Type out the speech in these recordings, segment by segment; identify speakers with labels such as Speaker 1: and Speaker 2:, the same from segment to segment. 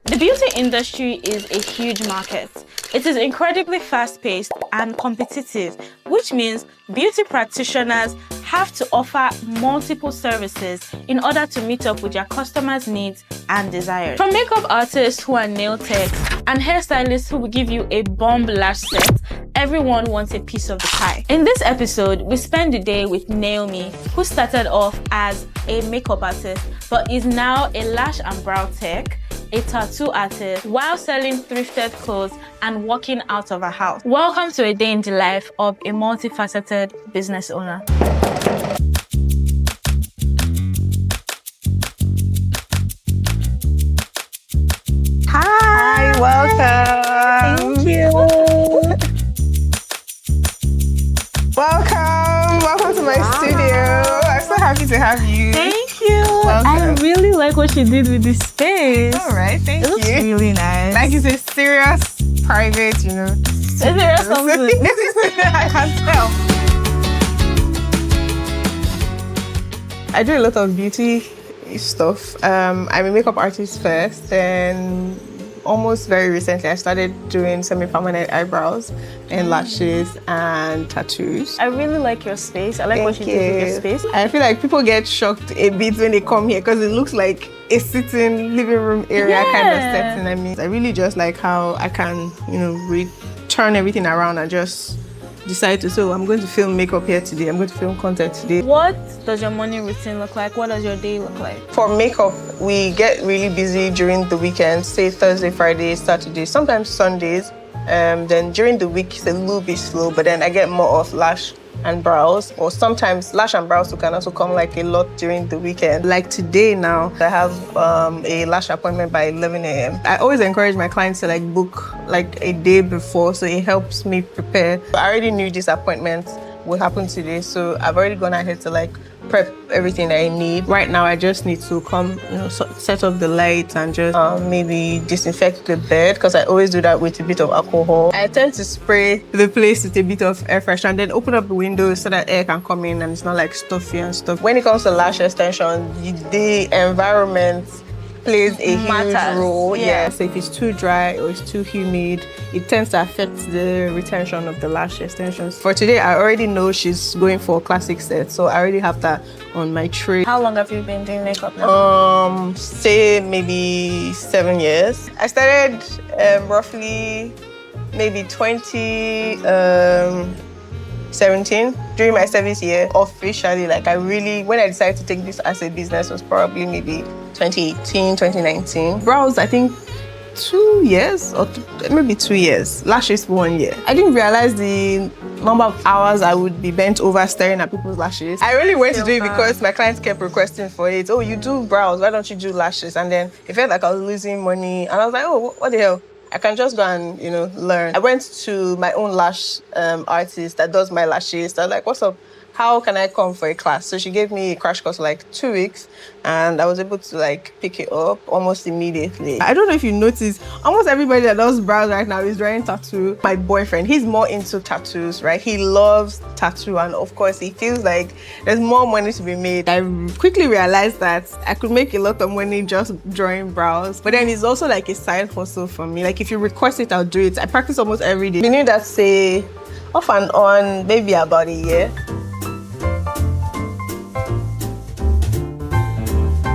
Speaker 1: The beauty industry is a huge market. It is incredibly fast-paced and competitive, which means beauty practitioners have to offer multiple services in order to meet up with their customers' needs and desires. From makeup artists who are nail techs and hairstylists who will give you a bomb lash set, everyone wants a piece of the pie. In this episode, we spend the day with Naomi, who started off as a makeup artist but is now a lash and brow tech, a tattoo artist, while selling thrifted clothes and working out of her house. Welcome to a day in the life of a multifaceted business owner.
Speaker 2: Hi, welcome.
Speaker 1: Thank you.
Speaker 2: Welcome to my studio. I'm so happy to have you.
Speaker 1: Thank you.
Speaker 2: Welcome.
Speaker 1: I really like what you did with this space.
Speaker 2: All right, thank
Speaker 1: It looks
Speaker 2: you.
Speaker 1: really nice.
Speaker 2: Like it's a serious, private,
Speaker 1: Is there something?
Speaker 2: I can tell. I do a lot of beauty stuff. I'm a makeup artist first, then almost very recently I started doing semi-permanent eyebrows and lashes and tattoos.
Speaker 1: I really like your space. I like what you did with your space.
Speaker 2: I feel like people get shocked a bit when they come here because it looks like a sitting living room area kind of setting. I mean, I really just like how I can, turn everything around and just decide to, so I'm going to film makeup here today, I'm going to film content today.
Speaker 1: What does your morning routine look like? What does your day look like?
Speaker 2: For makeup, we get really busy during the weekend, say Thursday, Friday, Saturday, sometimes Sundays. Then during the week, it's a little bit slow, but then I get more of lash and brows, or sometimes lash and brows can also come like a lot during the weekend. Like today now, I have a lash appointment by 11 a.m. I always encourage my clients to book a day before, so it helps me prepare. I already knew this appointment will happen today, so I've already gone ahead to prep everything that I need. Right now, I just need to come, set up the lights and just maybe disinfect the bed, because I always do that with a bit of alcohol. I tend to spray the place with a bit of air freshener and then open up the windows so that air can come in and it's not stuffy and stuff. When it comes to lash extension, the environment plays a huge role. Yeah. So if it's too dry or it's too humid, it tends to affect the retention of the lash extensions. For today, I already know she's going for a classic set, so I already have that on my tray.
Speaker 1: How long have you been doing makeup now?
Speaker 2: Say maybe 7 years. I started roughly maybe 2017 during my service year. Officially, when I decided to take this as a business was probably maybe 2018, 2019. Brows, I think 2 years or maybe 2 years. Lashes 1 year. I didn't realize the number of hours I would be bent over staring at people's lashes. I really went to do it because my clients kept requesting for it. Oh, you do brows, why don't you do lashes? And then it felt like I was losing money. And I was like, oh, what the hell? I can just go and, learn. I went to my own lash artist that does my lashes. I was like, what's up? How can I come for a class? So she gave me a crash course for 2 weeks, and I was able to pick it up almost immediately. I don't know if you notice, almost everybody that does brows right now is drawing tattoo. My boyfriend, he's more into tattoos, right? He loves tattoo, and of course he feels like there's more money to be made. I quickly realized that I could make a lot of money just drawing brows, but then it's also a side hustle for me. If you request it, I'll do it. I practice almost every day. We knew that, say, off and on, maybe about a year.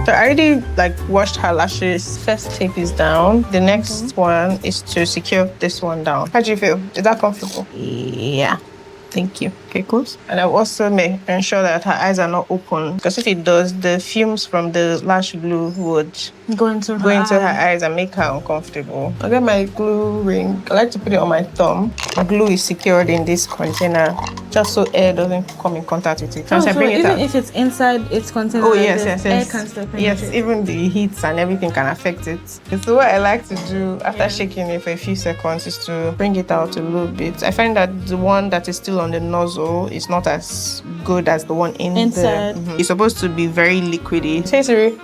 Speaker 2: So I already washed her lashes. First tape is down. The next one is to secure this one down. How do you feel? Is that comfortable? Yeah. Thank you. Okay, close. And I'll also ensure that her eyes are not open, because if it does, the fumes from the lash glue would
Speaker 1: Go into her
Speaker 2: eyes and make her uncomfortable. I'll get my glue ring. I like to put it on my thumb. The glue is secured in this container, just so air doesn't come in contact with it.
Speaker 1: So even if it's inside its container,
Speaker 2: yes.
Speaker 1: air can still penetrate.
Speaker 2: Yes, even the heat and everything can affect it. So what I like to do after shaking it for a few seconds is to bring it out a little bit. I find that the one that is still on the nozzle is not as good as the one inside. It's supposed to be very liquidy. Hey Siri.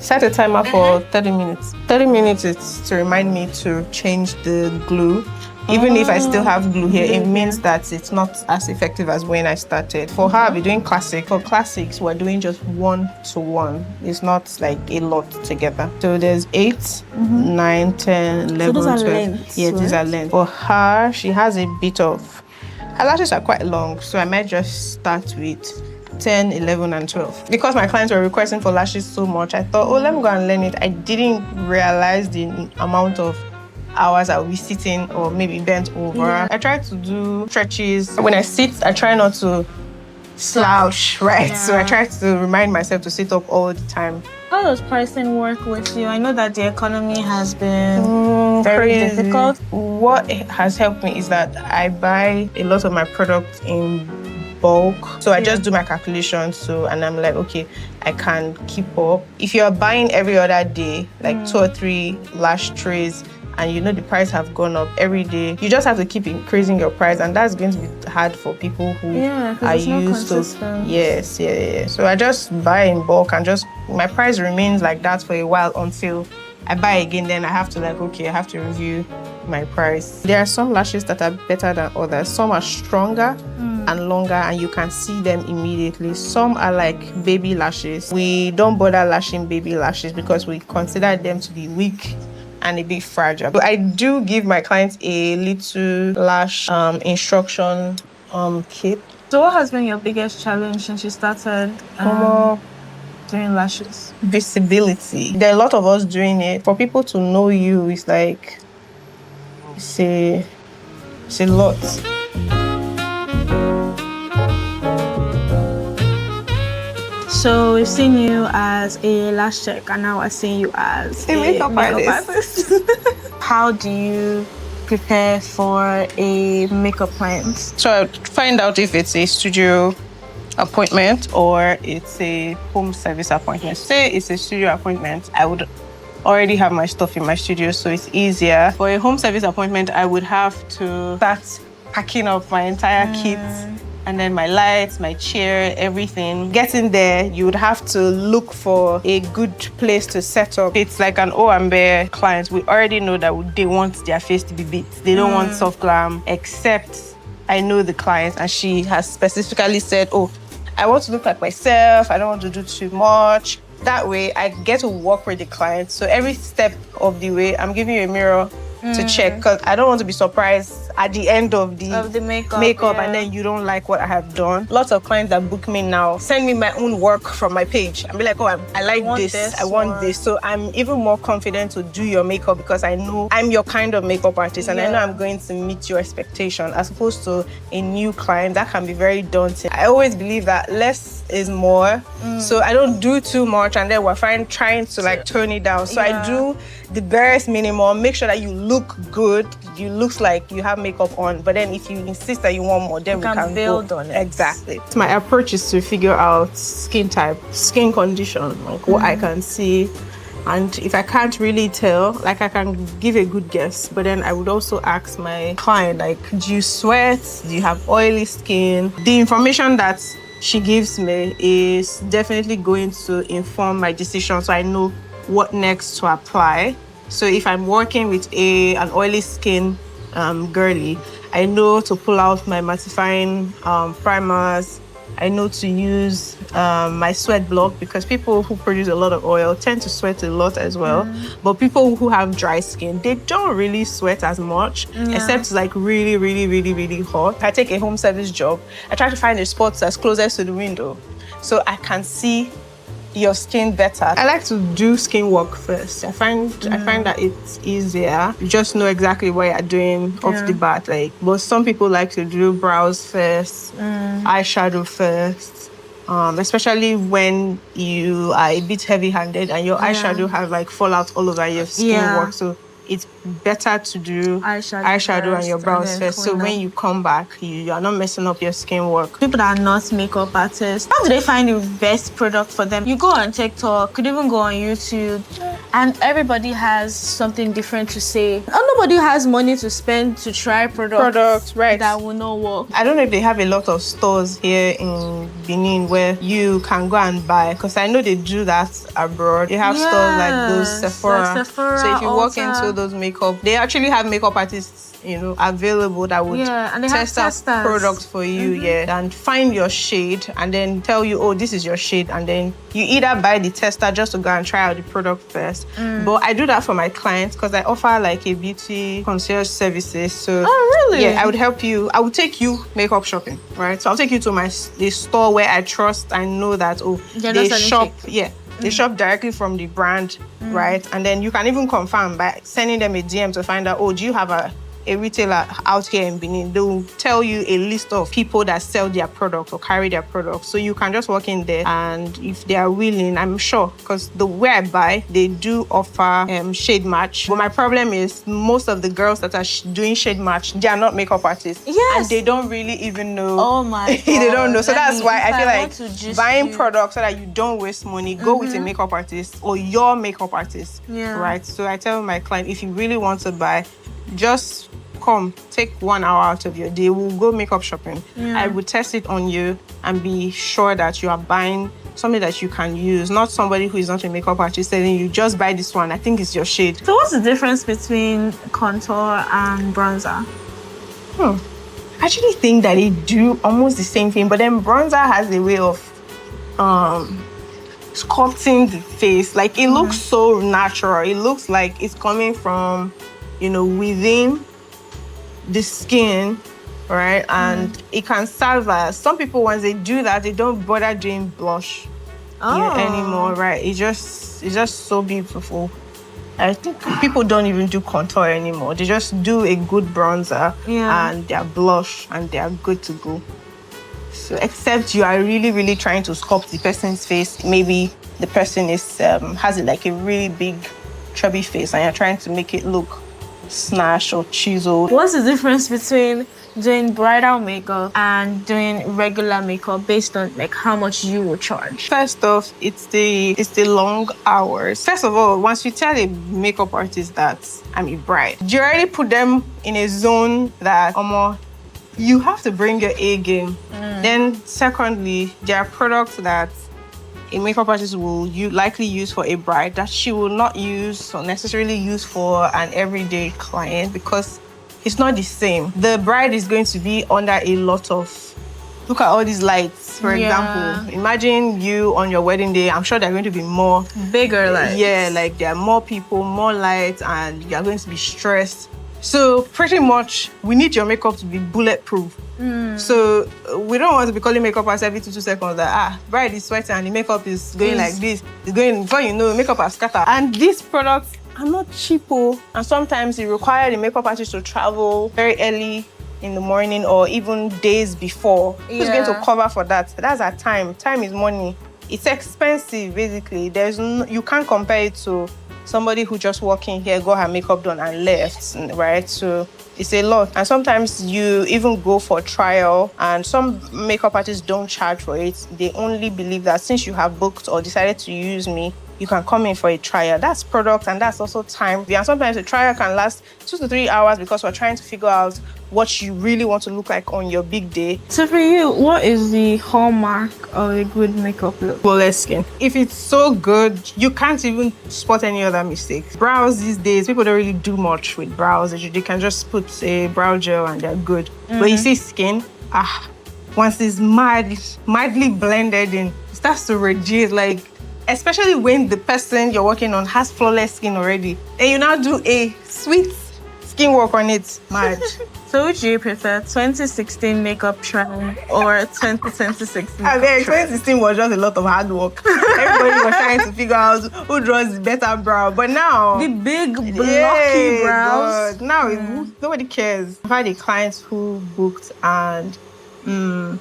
Speaker 2: Set a timer for 30 minutes. 30 minutes is to remind me to change the glue. Even if I still have glue here, it means that it's not as effective as when I started. For her, I'll be doing classic. For classics, we're doing just 1-to-1. It's not like a lot together. So there's 8, 9, 10, 11,
Speaker 1: So those are
Speaker 2: 12.
Speaker 1: lengths,
Speaker 2: Yeah, these
Speaker 1: right?
Speaker 2: are lengths. For her, she has a bit of... Her lashes are quite long, so I might just start with 10, 11, and 12. Because my clients were requesting for lashes so much, I thought, oh, let me go and learn it. I didn't realize the amount of hours I'll be sitting or maybe bent over.
Speaker 1: Yeah.
Speaker 2: I try to do stretches. When I sit, I try not to slouch, right?
Speaker 1: Yeah.
Speaker 2: So I try to remind myself to sit up all the time.
Speaker 1: How does pricing work with you? I know that the economy has been very difficult.
Speaker 2: What has helped me is that I buy a lot of my products in bulk. So I just do my calculations. So, and I'm like, okay, I can keep up. If you're buying every other day, like 2 or 3 lash trays, and you know the price have gone up every day, you just have to keep increasing your price, and that's going to be hard for people who are used to. Yes. So I just buy in bulk, and just my price remains like that for a while until I buy again. Then I have to like, okay, I have to review my price. There are some lashes that are better than others. Some are stronger and longer, and you can see them immediately. Some are like baby lashes. We don't bother lashing baby lashes because we consider them to be weak and a bit fragile. So I do give my clients a little lash instruction kit.
Speaker 1: So what has been your biggest challenge since you started doing lashes?
Speaker 2: Visibility. There are a lot of us doing it. For people to know you, it's like, it's a lot.
Speaker 1: So we've seen you as a lash tech, and now we're seeing you as
Speaker 2: a makeup artist.
Speaker 1: How do you prepare for a makeup client?
Speaker 2: So I find out if it's a studio appointment or it's a home service appointment. Say it's a studio appointment, I would already have my stuff in my studio, so it's easier. For a home service appointment, I would have to start packing up my entire kit, and then my lights, my chair, everything. Getting there, you would have to look for a good place to set up. It's like an Owambe client. We already know that they want their face to be beat. They don't want soft glam, except I know the client, and she has specifically said, oh, I want to look like myself. I don't want to do too much. That way, I get to work with the client. So every step of the way, I'm giving you a mirror to check, because I don't want to be surprised at the end of the makeup and then you don't like what I have done. Lots of clients that book me now send me my own work from my page and be like, oh, I like this, I want this. So I'm even more confident to do your makeup because I know I'm your kind of makeup artist, and I know I'm going to meet your expectation, as opposed to a new client that can be very daunting. I always believe that less is more. So I don't do too much and then we're trying to like tone it down. So I do the barest minimum, make sure that you look good, you look like you have makeup on, but then if you insist that you want more, then we can
Speaker 1: build on it.
Speaker 2: Exactly. My approach is to figure out skin type, skin condition, like what I can see. And if I can't really tell, like I can give a good guess, but then I would also ask my client, like, do you sweat? Do you have oily skin? The information that she gives me is definitely going to inform my decision, so I know what next to apply. So if I'm working with an oily skin girly, I know to pull out my mattifying primers. I know to use my sweat block, because people who produce a lot of oil tend to sweat a lot as well. But people who have dry skin, they don't really sweat as much, except it's like really, really, really, really hot. I take a home service job. I try to find a spot that's closest to the window so I can see your skin better. I like to do skin work first. I find that it's easier. You just know exactly what you're doing off the bat. Like, but some people like to do brows first, eyeshadow first. Especially when you are a bit heavy-handed and your eyeshadow has like fallout all over your skin work. So it's better to do eyeshadow and your brows first. So when you come back, you are not messing up your skin work.
Speaker 1: People that are not makeup artists, how do they find the best product for them? You go on TikTok, could even go on YouTube, and everybody has something different to say. And nobody has money to spend to try products
Speaker 2: Right.
Speaker 1: that will not work.
Speaker 2: I don't know if they have a lot of stores here in Benin where you can go and buy, because I know they do that abroad. They have stores like those Sephora.
Speaker 1: Like Sephora,
Speaker 2: so if you walk
Speaker 1: Ulta.
Speaker 2: into those makeup, they actually have makeup artists, available that would
Speaker 1: and they
Speaker 2: test
Speaker 1: have
Speaker 2: out
Speaker 1: testers.
Speaker 2: products for you, and find your shade and then tell you, oh, this is your shade, and then you either buy the tester just to go and try out the product first. But I do that for my clients because I offer like a beauty concierge services. So
Speaker 1: really?
Speaker 2: Yeah, I would help you. I would take you makeup shopping, right? So I'll take you to the store where I trust. I know that they shop, they shop directly from the brand, right? And then you can even confirm by sending them a DM to find out, oh, do you have a retailer out here in Benin? They will tell you a list of people that sell their product or carry their product. So you can just walk in there, and if they are willing, I'm sure, because the way I buy, they do offer shade match. But my problem is most of the girls that are doing shade match, they are not makeup artists.
Speaker 1: Yes.
Speaker 2: And they don't really even know.
Speaker 1: Oh my God.
Speaker 2: They don't know. So that's why I feel like buying
Speaker 1: products
Speaker 2: products so that you don't waste money, go with a makeup artist or your makeup artist. Right? So I tell my client, if you really want to buy, just come, take 1 hour out of your day. We'll go makeup shopping. I will test it on you and be sure that you are buying something that you can use, not somebody who is not a makeup artist telling you, just buy this one. I think it's your shade.
Speaker 1: So what's the difference between contour and bronzer?
Speaker 2: I actually think that they do almost the same thing, but then bronzer has a way of sculpting the face. Like, it looks so natural. It looks like it's coming from, within the skin, right? And it can serve as, some people, once they do that, they don't bother doing blush anymore, right? It's just so beautiful. I think people don't even do contour anymore. They just do a good bronzer and their blush, and they are good to go. So except you are really, really trying to sculpt the person's face. Maybe the person is has like a really big chubby face, and you're trying to make it look snatched or chiseled.
Speaker 1: What's the difference between doing bridal makeup and doing regular makeup based on like how much you will charge?
Speaker 2: First off, it's the long hours. First of all, once you tell a makeup artist that I'm a bride, you already put them in a zone that you have to bring your A game. Then secondly, there are products that a makeup artist will likely use for a bride that she will not use or necessarily use for an everyday client, because it's not the same. The bride is going to be under a lot of, look at all these lights, for example. Imagine you on your wedding day. I'm sure there are going to be more
Speaker 1: bigger lights.
Speaker 2: Yeah, like there are more people, more lights, and you're going to be stressed. So pretty much, we need your makeup to be bulletproof. So we don't want to be calling makeup artists every 2 seconds that, bride is sweating and the makeup is going like this. It's going, before you know, makeup has scattered. And these products are not cheap, and sometimes it requires the makeup artist to travel very early in the morning or even days before. Who's going to cover for that? That's our time. Time is money. It's expensive, basically. You can't compare it to somebody who just walked in here, got her makeup done and left, right? So it's a lot. And sometimes you even go for trial, and some makeup artists don't charge for it. They only believe that since you have booked or decided to use me, you can come in for a trial. That's product, and that's also time. And sometimes a trial can last 2 to 3 hours because we're trying to figure out what you really want to look like on your big day.
Speaker 1: So for you, what is the hallmark of a good makeup look?
Speaker 2: Flawless skin. If it's so good, you can't even spot any other mistakes. Brows these days, people don't really do much with brows. They can just put a brow gel and they're good. But you see skin, once it's mildly blended in, it starts to radiate, like, especially when the person you're working on has flawless skin already, and you now do a sweet skin work on it. Mad.
Speaker 1: So which do you prefer, 2016 makeup trend or 2026 makeup
Speaker 2: I mean,
Speaker 1: trend?
Speaker 2: 2016 was just a lot of hard work. Everybody was trying to figure out who draws the better brow. But now,
Speaker 1: The big blocky brows.
Speaker 2: God. Now nobody cares. I've had a client who booked and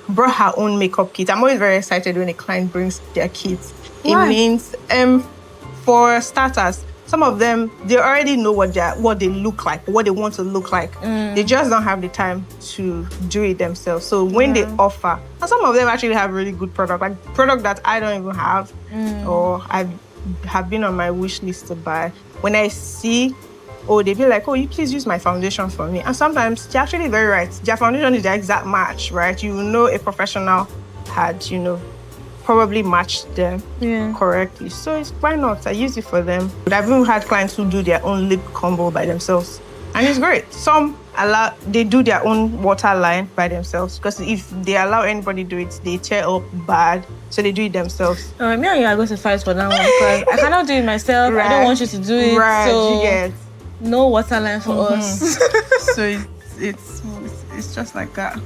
Speaker 2: brought her own makeup kit. I'm always very excited when a client brings their kit.
Speaker 1: Why?
Speaker 2: It means, for starters, some of them, they already know what they look like, what they want to look like. They just don't have the time to do it themselves. So when they offer, and some of them actually have really good product, like product that I don't even have, or I have been on my wish list to buy. When I see, they be like, you please use my foundation for me. And sometimes they're actually very right. Their foundation is the exact match, right? You know a professional had, probably matched them
Speaker 1: Yeah.
Speaker 2: correctly. So why not? I use it for them. But I've even had clients who do their own lip combo by themselves. And it's great. Some they do their own waterline by themselves, because if they allow anybody to do it, they tear up bad. So they do it themselves.
Speaker 1: Me and you are going to fight for that one, because I cannot do it myself.
Speaker 2: Right.
Speaker 1: I don't want you to do it.
Speaker 2: Right,
Speaker 1: So
Speaker 2: you get.
Speaker 1: no waterline for us.
Speaker 2: So it's just like that.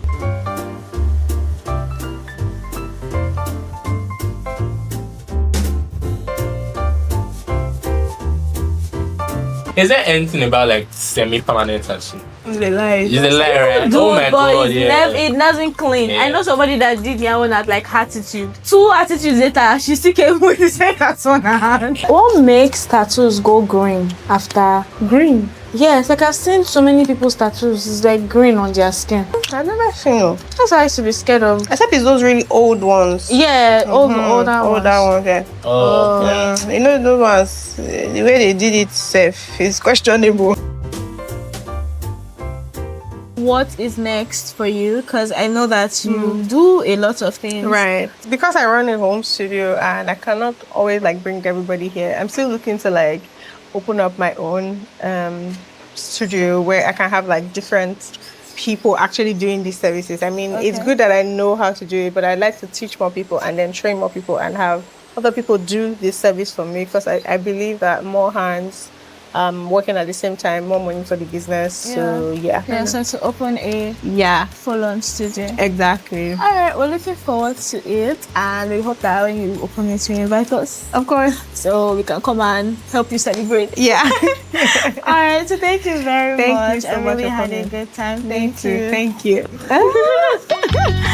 Speaker 3: Is there anything about like semi-permanent tattoo?
Speaker 2: It's a lie.
Speaker 3: It's a lie, right?
Speaker 1: Dude,
Speaker 3: Oh my
Speaker 1: but
Speaker 3: god, yeah.
Speaker 1: it doesn't clean.
Speaker 3: Yeah.
Speaker 1: I know somebody that did their own at like attitude. 2 attitudes later, she still came with the same tattoo on her hand. What makes tattoos go green after
Speaker 2: Green.
Speaker 1: Yes, like I've seen so many people's tattoos, it's like green on their skin.
Speaker 2: I've never seen.
Speaker 1: That's why I used to be scared of.
Speaker 2: Except it's those really old ones.
Speaker 1: Yeah, older
Speaker 2: Older ones, yeah.
Speaker 3: Oh.
Speaker 2: Yeah. You know those ones, the way they did it safe is questionable.
Speaker 1: What is next for you? Because I know that you do a lot of things.
Speaker 2: Right. Because I run a home studio and I cannot always like bring everybody here. I'm still looking to like open up my own studio where I can have like different people actually doing these services. I mean, it's good that I know how to do it, but I'd like to teach more people and then train more people and have other people do this service for me, because I believe that more hands working at the same time, more money for the business. So
Speaker 1: Yeah, so to open a full-on studio.
Speaker 2: Exactly.
Speaker 1: All right, we're looking forward to it, and we hope that when you open it, you invite us.
Speaker 2: Of course.
Speaker 1: So we can come and help you celebrate.
Speaker 2: Yeah.
Speaker 1: All right, so thank you very much.
Speaker 2: Thank you so
Speaker 1: I
Speaker 2: much
Speaker 1: really
Speaker 2: for
Speaker 1: had
Speaker 2: coming.
Speaker 1: a good time.
Speaker 2: Thank you. Thank you.